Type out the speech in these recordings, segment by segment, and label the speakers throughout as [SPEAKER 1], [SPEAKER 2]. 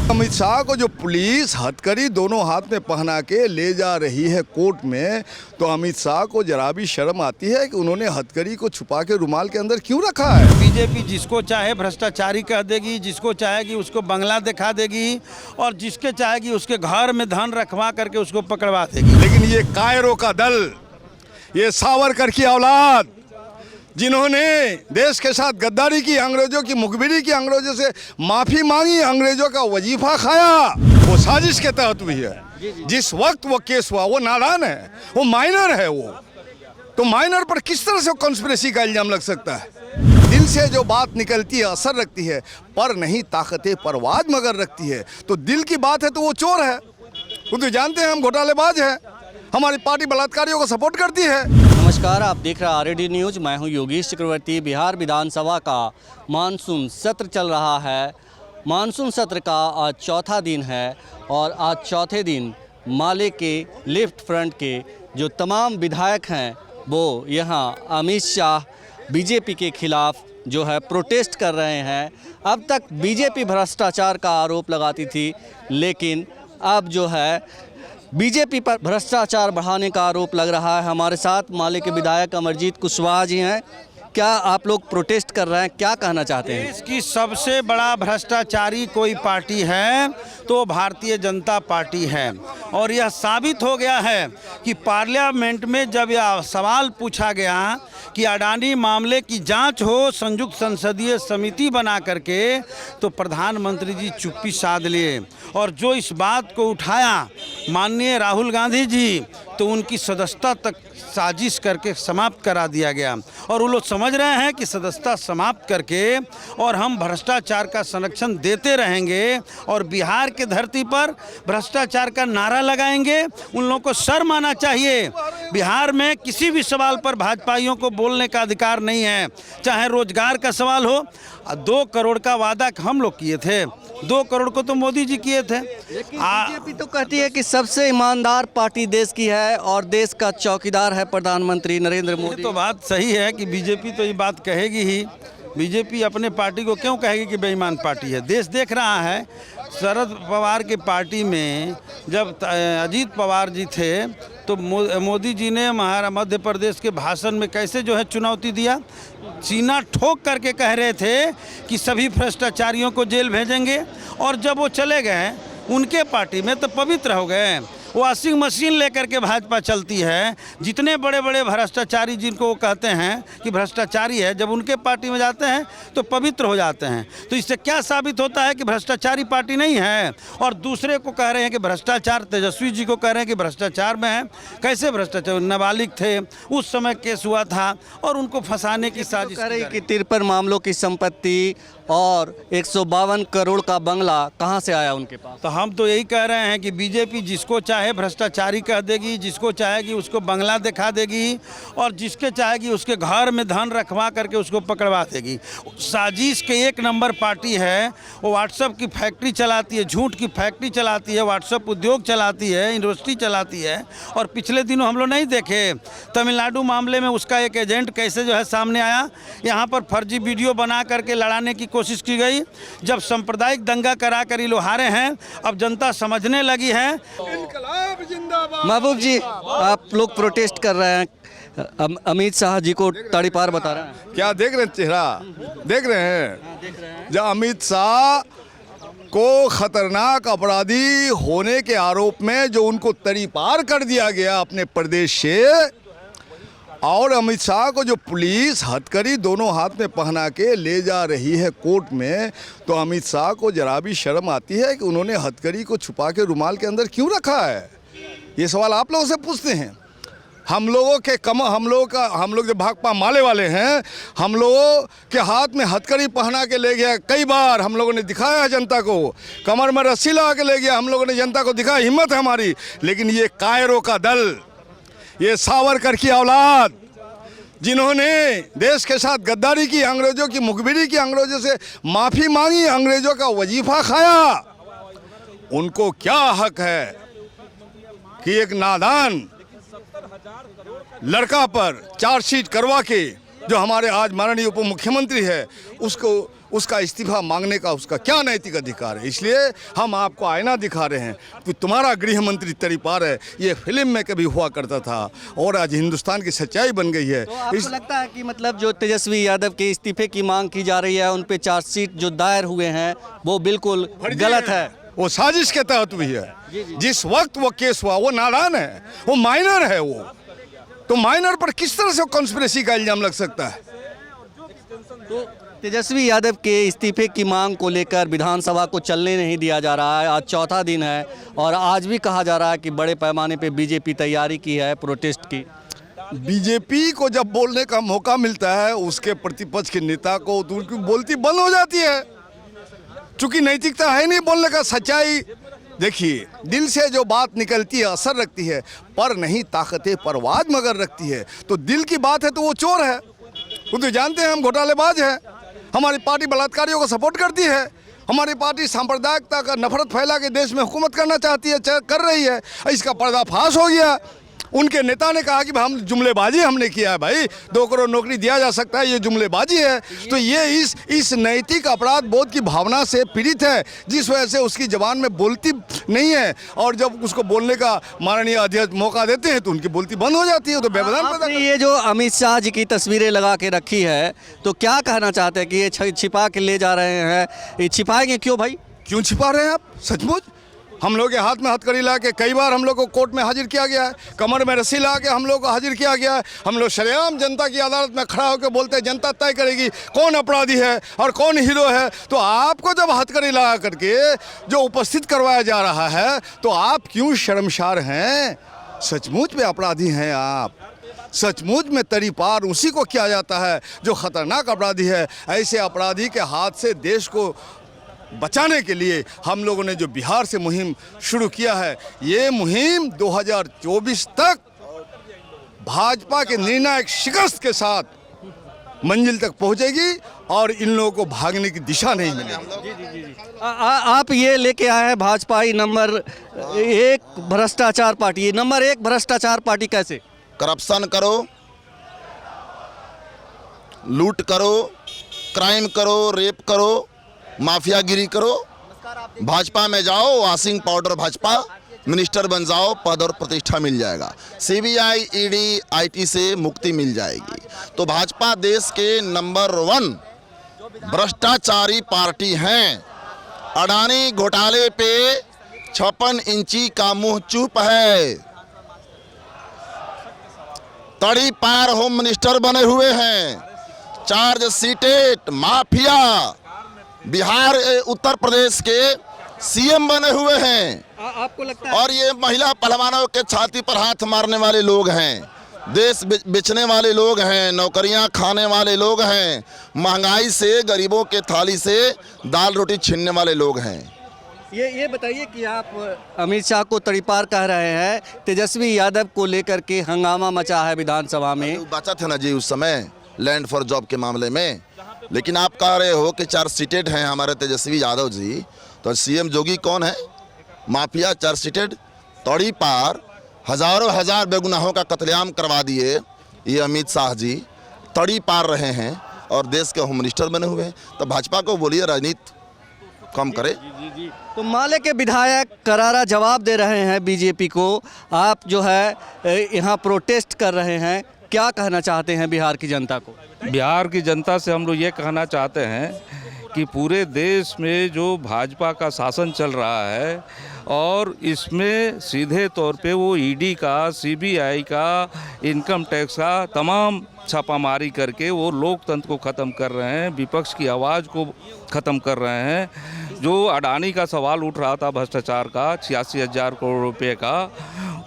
[SPEAKER 1] अमित शाह को जो पुलिस हथकड़ी दोनों हाथ में पहना के ले जा रही है कोर्ट में, तो अमित शाह को जरा भी शर्म आती है कि उन्होंने हथकड़ी को छुपा के रुमाल के अंदर क्यों रखा है।
[SPEAKER 2] बीजेपी जिसको चाहे भ्रष्टाचारी कह देगी, जिसको चाहेगी उसको बंगला दिखा देगी और जिसके चाहेगी उसके घर में धन रखवा करके उसको पकड़वा देगी।
[SPEAKER 1] लेकिन ये कायरों का दल, ये सावरकर की औलाद, जिन्होंने देश के साथ गद्दारी की, अंग्रेजों की मुखबिरी की, अंग्रेजों से माफ़ी मांगी, अंग्रेजों का वजीफा खाया, वो साजिश के तहत हुई है। जिस वक्त वो केस हुआ वो नादान है, वो माइनर है। वो तो माइनर पर किस तरह से कॉन्स्पिरेसी का इल्ज़ाम लग सकता है। दिल से जो बात निकलती है असर रखती है, पर नहीं ताकतें परवाज मगर रखती है। तो दिल की बात है तो वो चोर है, वो तो जानते हैं हम घोटालेबाज हैं, हमारी पार्टी बलात्कारियों को सपोर्ट करती है।
[SPEAKER 3] नमस्कार, आप देख रहे हैं आरएडी न्यूज़। मैं हूं योगेश चक्रवर्ती। बिहार विधानसभा का मानसून सत्र चल रहा है। मानसून सत्र का आज चौथा दिन है और आज चौथे दिन माले के लेफ्ट फ्रंट के जो तमाम विधायक हैं वो यहां अमित शाह बीजेपी के खिलाफ जो है प्रोटेस्ट कर रहे हैं। अब तक बीजेपी भ्रष्टाचार का आरोप लगाती थी, लेकिन अब जो है बीजेपी पर भ्रष्टाचार बढ़ाने का आरोप लग रहा है। हमारे साथ माले के विधायक अमरजीत कुशवाहा जी हैं। क्या आप लोग प्रोटेस्ट कर रहे हैं, क्या कहना चाहते हैं?
[SPEAKER 2] देश की सबसे बड़ा भ्रष्टाचारी कोई पार्टी है तो भारतीय जनता पार्टी है। और यह साबित हो गया है कि पार्लियामेंट में जब यह सवाल पूछा गया कि अडानी मामले की जांच हो संयुक्त संसदीय समिति बना करके, तो प्रधानमंत्री जी चुप्पी साध लिए और जो इस बात को उठाया माननीय राहुल गांधी जी, तो उनकी सदस्यता तक साजिश करके समाप्त करा दिया गया। और वो लोग समझ रहे हैं कि सदस्यता समाप्त करके और हम भ्रष्टाचार का संरक्षण देते रहेंगे और बिहार के धरती पर भ्रष्टाचार का नारा लगाएंगे। उन लोगों को शर्म आना चाहिए। बिहार में किसी भी सवाल पर भाजपाइयों को बोलने का अधिकार नहीं है, चाहे रोजगार का सवाल हो। 2 करोड़ का वादा हम लोग किए थे, 2 करोड़ को तो मोदी जी किए थे।
[SPEAKER 3] लेकिन बीजेपी तो कहती है कि सबसे ईमानदार पार्टी देश की है और देश का चौकीदार है प्रधानमंत्री नरेंद्र मोदी।
[SPEAKER 2] तो बात सही है कि बीजेपी तो ये बात कहेगी ही। बीजेपी अपने पार्टी को क्यों कहेगी कि बेईमान पार्टी है? देश देख रहा है। शरद पवार की पार्टी में जब अजीत पवार जी थे तो मोदी जी ने मध्य प्रदेश के भाषण में कैसे जो है चुनौती दिया, सीना ठोक करके कह रहे थे कि सभी भ्रष्टाचारियों को जेल भेजेंगे। और जब वो चले गए उनके पार्टी में तो पवित्र हो गए। वॉशिंग मशीन लेकर के भाजपा चलती है। जितने बड़े बड़े भ्रष्टाचारी जिनको वो कहते हैं कि भ्रष्टाचारी है, जब उनके पार्टी में जाते हैं तो पवित्र हो जाते हैं। तो इससे क्या साबित होता है कि भ्रष्टाचारी पार्टी नहीं है। और दूसरे को कह रहे हैं कि भ्रष्टाचार, तेजस्वी जी को कह रहे हैं कि भ्रष्टाचार में है। कैसे भ्रष्टाचार? नाबालिग थे, उस समय केस हुआ था और उनको फंसाने की साजिश
[SPEAKER 3] कह रही कि 53 मामलों की संपत्ति और 152 करोड़ का बंगला कहाँ से आया उनके पास।
[SPEAKER 2] तो हम तो यही कह रहे हैं कि बीजेपी जिसको चाहे भ्रष्टाचारी कह देगी, जिसको चाहेगी उसको बंगला दिखा देगी और जिसके चाहेगी उसके घर में धन रखवा करके उसको पकड़वा देगी। साजिश के 1 नंबर पार्टी है। वो व्हाट्सएप की फैक्ट्री चलाती है, झूठ की फैक्ट्री चलाती है, व्हाट्सएप उद्योग चलाती है, यूनिवर्सिटी चलाती है। और पिछले दिनों हम लोग नहीं देखे तमिलनाडु मामले में उसका एक एजेंट कैसे जो है सामने आया। यहाँ पर फर्जी वीडियो बना करके लड़ाने की कोशिश की गई। जब सांप्रदायिक दंगा करा कर ये लोग हारे हैं, अब जनता समझने लगी है।
[SPEAKER 3] महबूब जी, आप लोग प्रोटेस्ट कर रहे हैं, अमित शाह जी को तड़ीपार बता रहे हैं।
[SPEAKER 1] क्या देख रहे हैं? चेहरा देख रहे हैं? जब अमित शाह को खतरनाक अपराधी होने के आरोप में जो उनको तड़ीपार कर दिया गया अपने प्रदेश से, और अमित शाह को जो पुलिस हथकड़ी दोनों हाथ में पहना के ले जा रही है कोर्ट में, तो अमित शाह को जरा भी शर्म आती है कि उन्होंने हथकड़ी को छुपा के रुमाल के अंदर क्यों रखा है। ये सवाल आप लोगों से पूछते हैं। हम लोग जो भाकपा माले वाले हैं, हम लोगों के हाथ में हथकड़ी पहना के ले गया। कई बार हम लोगों ने दिखाया है जनता को, कमर में रस्सी लगा के ले गया, हम लोगों ने जनता को दिखाया, हिम्मत है हमारी। लेकिन ये कायरों का दल, ये सावरकर की औलाद, जिन्होंने देश के साथ गद्दारी की, अंग्रेजों की मुखबिरी की, अंग्रेजों से माफ़ी मांगी, अंग्रेजों का वजीफा खाया, उनको क्या हक है कि एक नादान लड़का पर चार्जशीट करवा के, जो हमारे आज माननीय उप मुख्यमंत्री है, उसको उसका इस्तीफा मांगने का उसका क्या नैतिक अधिकार है। इसलिए हम आपको आईना दिखा रहे हैं कि तुम्हारा गृह मंत्री तरीपार है, ये फिल्म में कभी हुआ करता था और आज हिंदुस्तान की सच्चाई बन गई है।
[SPEAKER 3] तो आपको लगता है कि मतलब जो तेजस्वी यादव के इस्तीफे की मांग की जा रही है, उन पे चार्जशीट जो दायर हुए हैं वो बिल्कुल गलत है?
[SPEAKER 1] वो साजिश के तहत हुई है। जिस वक्त वो केस हुआ वो नादान है, वो माइनर है। वो तो माइनर पर किस तरह से कॉन्स्पिरेसी का इल्जाम लग सकता है?
[SPEAKER 3] तो तेजस्वी यादव के इस्तीफे की मांग को लेकर विधानसभा को चलने नहीं दिया जा रहा है। आज चौथा दिन है और आज भी कहा जा रहा है कि बड़े पैमाने पे बीजेपी तैयारी की है प्रोटेस्ट की।
[SPEAKER 1] बीजेपी को जब बोलने का मौका मिलता है उसके प्रतिपक्ष के नेता को तो उनकी बोलती बंद हो जाती है, चूंकि नैतिकता है नहीं बोलने का। सच्चाई देखिए, दिल से जो बात निकलती है असर रखती है, पर नहीं ताकतें परवाज मगर रखती है। तो दिल की बात है तो वो चोर है, वो तो जानते हैं हम घोटालेबाज हैं। हमारी पार्टी बलात्कारियों को सपोर्ट करती है, हमारी पार्टी सांप्रदायिकता का नफरत फैला के देश में हुकूमत करना चाहती है, कर रही है। इसका पर्दाफाश हो गया। उनके नेता ने कहा कि हम जुमलेबाजी हमने किया है। भाई 2 करोड़ नौकरी दिया जा सकता है, ये जुमलेबाजी है। तो ये इस नैतिक अपराध बोध की भावना से पीड़ित है, जिस वजह से उसकी जबान में बोलती नहीं है। और जब उसको बोलने का माननीय अध्यक्ष मौका देते हैं तो उनकी बोलती बंद हो जाती है। तो व्यवधान पैदा
[SPEAKER 3] आपने ये जो अमित शाह जी की तस्वीरें लगा के रखी है, तो क्या कहना चाहते हैं कि ये छिपा के ले जा रहे हैं? ये छिपाएंगे क्यों भाई?
[SPEAKER 1] क्यों छिपा रहे हैं आप? सचमुच हम लोग के हाथ में हथकड़ी ला के कई बार हम लोग को कोर्ट में हाजिर किया गया है, कमर में रस्सी ला के हम लोग को हाजिर किया गया है। हम लोग शरेआम जनता की अदालत में खड़ा होकर बोलते हैं, जनता तय करेगी कौन अपराधी है और कौन हीरो है। तो आपको जब हथकड़ी लगा करके जो उपस्थित करवाया जा रहा है तो आप क्यों शर्मसार हैं? सचमुच में अपराधी हैं आप। सचमुच में तरीपार उसी को किया जाता है जो खतरनाक अपराधी है। ऐसे अपराधी के हाथ से देश को बचाने के लिए हम लोगों ने जो बिहार से मुहिम शुरू किया है, ये मुहिम 2024 तक भाजपा के निर्णायक शिकस्त के साथ मंजिल तक पहुंचेगी और इन लोगों को भागने की दिशा नहीं मिलेगी।
[SPEAKER 3] आप ये लेके आए हैं भाजपा नंबर 1 भ्रष्टाचार पार्टी। नंबर 1 भ्रष्टाचार पार्टी कैसे?
[SPEAKER 4] करप्शन करो, लूट करो, क्राइम करो, रेप करो, माफियागिरी करो, भाजपा में जाओ, वॉशिंग पाउडर भाजपा, मिनिस्टर बन जाओ, पद और प्रतिष्ठा मिल जाएगा, सीबीआई, ईडी, आईटी से मुक्ति मिल जाएगी। तो भाजपा देश के नंबर 1 भ्रष्टाचारी पार्टी हैं। अडानी घोटाले पे 56 इंची का मुंह चुप है। तड़ी पार होम मिनिस्टर बने हुए हैं, charge seated mafia, Bihar Uttar Pradesh के सीएम बने हुए हैं।
[SPEAKER 3] आपको लगता है?
[SPEAKER 4] और ये महिला पहलवानों के छाती पर हाथ मारने वाले लोग हैं, देश बेचने वाले लोग हैं, नौकरियां खाने वाले लोग हैं, महंगाई से गरीबों के थाली से दाल रोटी छीनने वाले लोग हैं।
[SPEAKER 3] ये बताइए कि आप अमित शाह को तड़ीपार कह रहे हैं, तेजस्वी यादव को लेकर के हंगामा मचा है विधानसभा में।
[SPEAKER 4] बचा थे ना जी उस समय लैंड फॉर जॉब के मामले में, लेकिन आप कह रहे हो कि चार्ज सीटेड हैं हमारे तेजस्वी यादव जी, तो सीएम जोगी कौन है? माफिया चार्ज सीटेड, तौड़ी पार, हजारों हजार बेगुनाहों का कत्लेआम करवा दिए ये अमित शाह जी, तड़ी पार रहे हैं और देश के होम मिनिस्टर बने हुए हैं। तो भाजपा को बोलिए राजनीति कम करे।
[SPEAKER 3] तो माले के विधायक करारा जवाब दे रहे हैं बीजेपी को। आप जो है यहाँ प्रोटेस्ट कर रहे हैं, क्या कहना चाहते हैं बिहार की जनता को?
[SPEAKER 5] बिहार की जनता से हम लोग ये कहना चाहते हैं कि पूरे देश में जो भाजपा का शासन चल रहा है और इसमें सीधे तौर पे वो ईडी का, सीबीआई का, इनकम टैक्स का तमाम छापामारी करके वो लोकतंत्र को ख़त्म कर रहे हैं, विपक्ष की आवाज़ को ख़त्म कर रहे हैं। जो अडानी का सवाल उठ रहा था भ्रष्टाचार का 86,000 करोड़ रुपए का,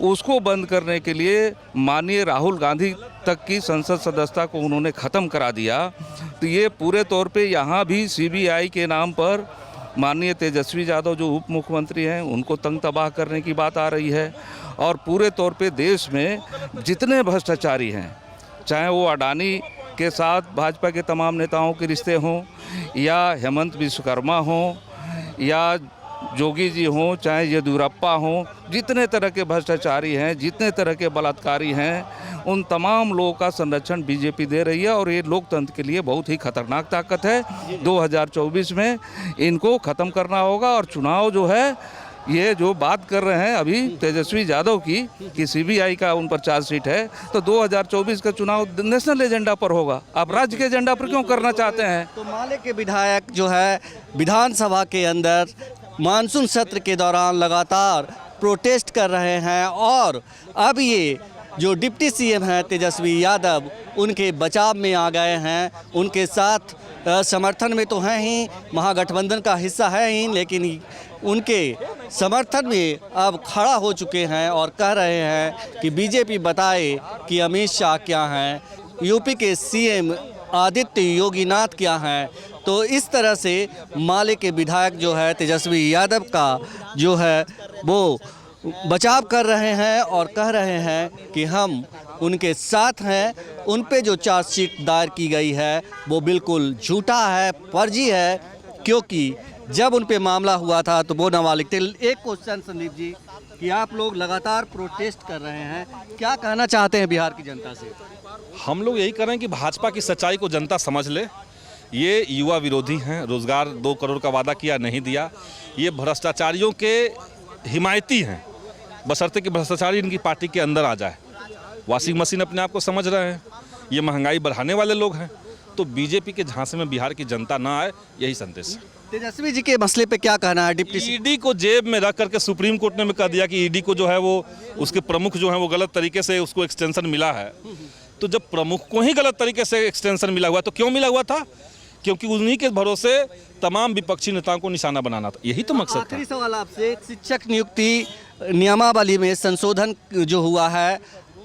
[SPEAKER 5] उसको बंद करने के लिए माननीय राहुल गांधी तक की संसद सदस्यता को उन्होंने ख़त्म करा दिया। तो ये पूरे तौर पे यहाँ भी सीबीआई के नाम पर माननीय तेजस्वी यादव जो उप मुख्यमंत्री हैं उनको तंग तबाह करने की बात आ रही है। और पूरे तौर पे देश में जितने भ्रष्टाचारी हैं, चाहे वो अडानी के साथ भाजपा के तमाम नेताओं के रिश्ते हों, या हेमंत विश्वकर्मा हों, या जोगी जी हों चाहे येदियुरप्पा हों, जितने तरह के भ्रष्टाचारी हैं, जितने तरह के बलात्कारी हैं, उन तमाम लोगों का संरक्षण बीजेपी दे रही है और ये लोकतंत्र के लिए बहुत ही खतरनाक ताकत है। 2024 में इनको ख़त्म करना होगा और चुनाव जो है, ये जो बात कर रहे हैं अभी तेजस्वी यादव की कि सीबीआई का उन पर चार्जशीट है, तो 2024 का चुनाव नेशनल एजेंडा पर होगा। आप राज्य के एजेंडा पर क्यों करना चाहते हैं?
[SPEAKER 3] तो माले के विधायक जो है विधानसभा के अंदर मानसून सत्र के दौरान लगातार प्रोटेस्ट कर रहे हैं और अब ये जो डिप्टी सीएम हैं तेजस्वी यादव उनके बचाव में आ गए हैं, उनके साथ समर्थन में तो हैं ही, महागठबंधन का हिस्सा है ही, लेकिन उनके समर्थन में अब खड़ा हो चुके हैं और कह रहे हैं कि बीजेपी बताए कि अमित शाह क्या हैं, यूपी के सीएम आदित्य योगीनाथ क्या हैं। तो इस तरह से माले के विधायक जो है तेजस्वी यादव का जो है वो बचाव कर रहे हैं और कह रहे हैं कि हम उनके साथ हैं। उन पे जो चार्जशीट दायर की गई है वो बिल्कुल झूठा है, फर्जी है, क्योंकि जब उन पे मामला हुआ था तो वो नाबालिग थे। एक क्वेश्चन संदीप जी कि आप लोग लगातार प्रोटेस्ट कर रहे हैं, क्या कहना चाहते हैं बिहार की जनता से?
[SPEAKER 6] हम लोग यही कर रहे हैं कि भाजपा की सच्चाई को जनता समझ ले। ये युवा विरोधी हैं, रोजगार 2 करोड़ का वादा किया नहीं दिया, ये भ्रष्टाचारियों के हिमायती हैं, बशर्ते कि भ्रष्टाचारी इनकी पार्टी के अंदर आ जाए। वॉशिंग मशीन अपने आप को समझ रहे हैं, ये महंगाई बढ़ाने वाले लोग हैं। तो बीजेपी के झांसे में बिहार की जनता ना आए, यही संदेश है।
[SPEAKER 3] तेजस्वी जी के मसले पे क्या कहना है? डिप्टी
[SPEAKER 6] ईडी को जेब में रख करके सुप्रीम कोर्ट ने में कह दिया कि ईडी को जो है वो उसके प्रमुख जो है वो गलत तरीके से उसको एक्सटेंशन मिला है। तो जब प्रमुख को ही गलत तरीके से एक्सटेंशन मिला हुआ तो क्यों मिला हुआ था? क्योंकि उन्हीं के भरोसे तमाम विपक्षी नेताओं को निशाना बनाना था, यही तो मकसद था।
[SPEAKER 3] आखिरी सवाल आपसे, शिक्षक नियुक्ति नियमावली में संशोधन जो हुआ है,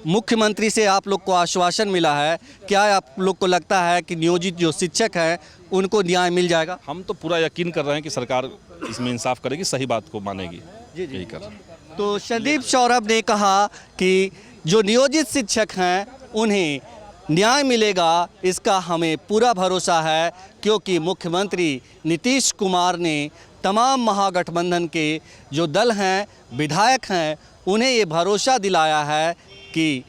[SPEAKER 3] मुख्यमंत्री से आप लोग को आश्वासन मिला है, क्या आप लोग को लगता है कि नियोजित जो शिक्षक हैं उनको न्याय मिल जाएगा?
[SPEAKER 6] हम तो पूरा यकीन कर रहे हैं कि सरकार इसमें इंसाफ करेगी, सही बात को मानेगी।
[SPEAKER 3] जी।
[SPEAKER 6] यही कर रहे हैं।
[SPEAKER 3] तो संदीप सौरभ ने कहा कि जो नियोजित शिक्षक हैं उन्हें न्याय मिलेगा, इसका हमें पूरा भरोसा है, क्योंकि मुख्यमंत्री नीतीश कुमार ने तमाम महागठबंधन के जो दल हैं, विधायक हैं, उन्हें ये भरोसा दिलाया है कि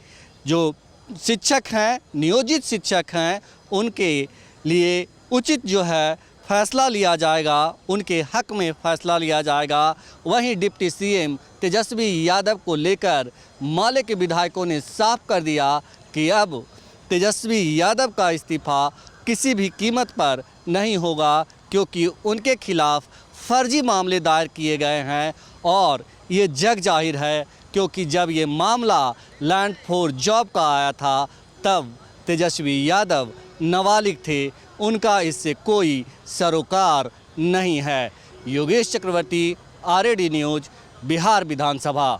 [SPEAKER 3] जो शिक्षक हैं, नियोजित शिक्षक हैं, उनके लिए उचित जो है फैसला लिया जाएगा, उनके हक में फैसला लिया जाएगा। वहीं डिप्टी सीएम तेजस्वी यादव को लेकर माले के विधायकों ने साफ कर दिया कि अब तेजस्वी यादव का इस्तीफा किसी भी कीमत पर नहीं होगा, क्योंकि उनके खिलाफ फर्जी मामले दायर किए गए हैं और ये जग जाहिर है, क्योंकि जब ये मामला लैंड फॉर जॉब का आया था तब तेजस्वी यादव नाबालिग थे, उनका इससे कोई सरोकार नहीं है। योगेश चक्रवर्ती, RAD न्यूज़, बिहार विधानसभा।